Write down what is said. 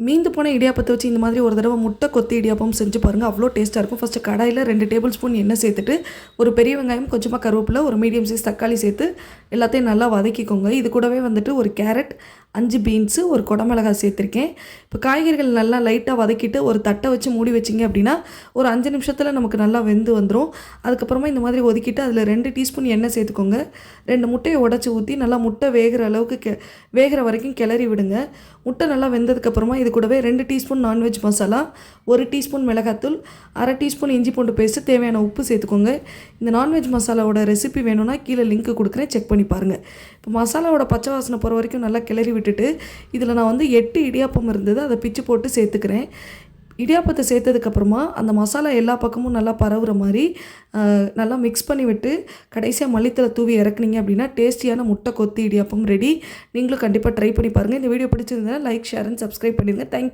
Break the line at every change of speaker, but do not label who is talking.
மீந்து போன இடியாப்பத்தை வச்சு இந்த மாதிரி ஒரு தடவை முட்டை கொத்தி இடியாப்பம் செஞ்சு பாருங்கள். அவ்வளோ டேஸ்ட்டாக இருக்கும். ஃபஸ்ட்டு கடாயில் 2 டேபிள் ஸ்பூன் எண்ணெய் சேர்த்துட்டு ஒரு பெரிய வெங்காயம், கொஞ்சமாக கருவேப்பிலை, ஒரு மீடியம் சைஸ் தக்காளி சேர்த்து எல்லாத்தையும் நல்லா வதக்கிக்கோங்க. இது கூடவே வந்துட்டு ஒரு கேரட், 5 பீன்ஸு, ஒரு குடமிளகாய் சேர்த்துருக்கேன். இப்போ காய்கறிகள் நல்லா லைட்டாக வதக்கிட்டு ஒரு தட்டை வச்சு மூடி வச்சிங்க அப்படின்னா ஒரு 5 நிமிஷத்தில் நமக்கு நல்லா வெந்து வந்துடும். அதுக்கப்புறமா இந்த மாதிரி ஒதுக்கிட்டு அதில் 2 டீஸ்பூன் எண்ணெய் சேர்த்துக்கோங்க. 2 முட்டையை உடச்சி ஊற்றி நல்லா முட்டை வேகிற அளவுக்கு வேகிற வரைக்கும் கிளறி விடுங்க. முட்டை நல்லா வெந்ததுக்கப்புறமா இது கூடவே 2 டீஸ்பூன் நான்வெஜ் மசாலா, 1 டீஸ்பூன் மிளகாத்தூள், 1/2 டீஸ்பூன் இஞ்சி பூண்டு பேஸ்ட்டு, தேவையான உப்பு சேர்த்துக்கோங்க. இந்த நான்வெஜ் மசாலாவோட ரெசிபி வேணும்னா கீழே லிங்க் கொடுக்குறேன், செக் பண்ணி பாருங்கள். இப்போ மசாலாவோட பச்சை வாசனை போகிற வரைக்கும் நல்லா கிளறி விட்டுட்டு இதில் நான் வந்து 8 இடியாப்பம் இருந்தது, அதை பிச்சு போட்டு சேர்த்துக்கிறேன். இடியாப்பத்தை சேர்த்ததுக்கப்புறமா அந்த மசாலா எல்லா பக்கமும் நல்லா பரவுற மாதிரி நல்லா மிக்ஸ் பண்ணி விட்டு கடைசியாக மல்லித்தலை தூவி இறக்குனீங்க அப்படின்னா டேஸ்டியான முட்டை கொத்தி இடியாப்பம் ரெடி. நீங்களும் கண்டிப்பாக ட்ரை பண்ணி பாருங்கள். இந்த வீடியோ பிடிச்சிருந்தா லைக், ஷேர் அண்ட் சப்ஸ்கிரைப் பண்ணிடுங்க. தேங்க்யூ.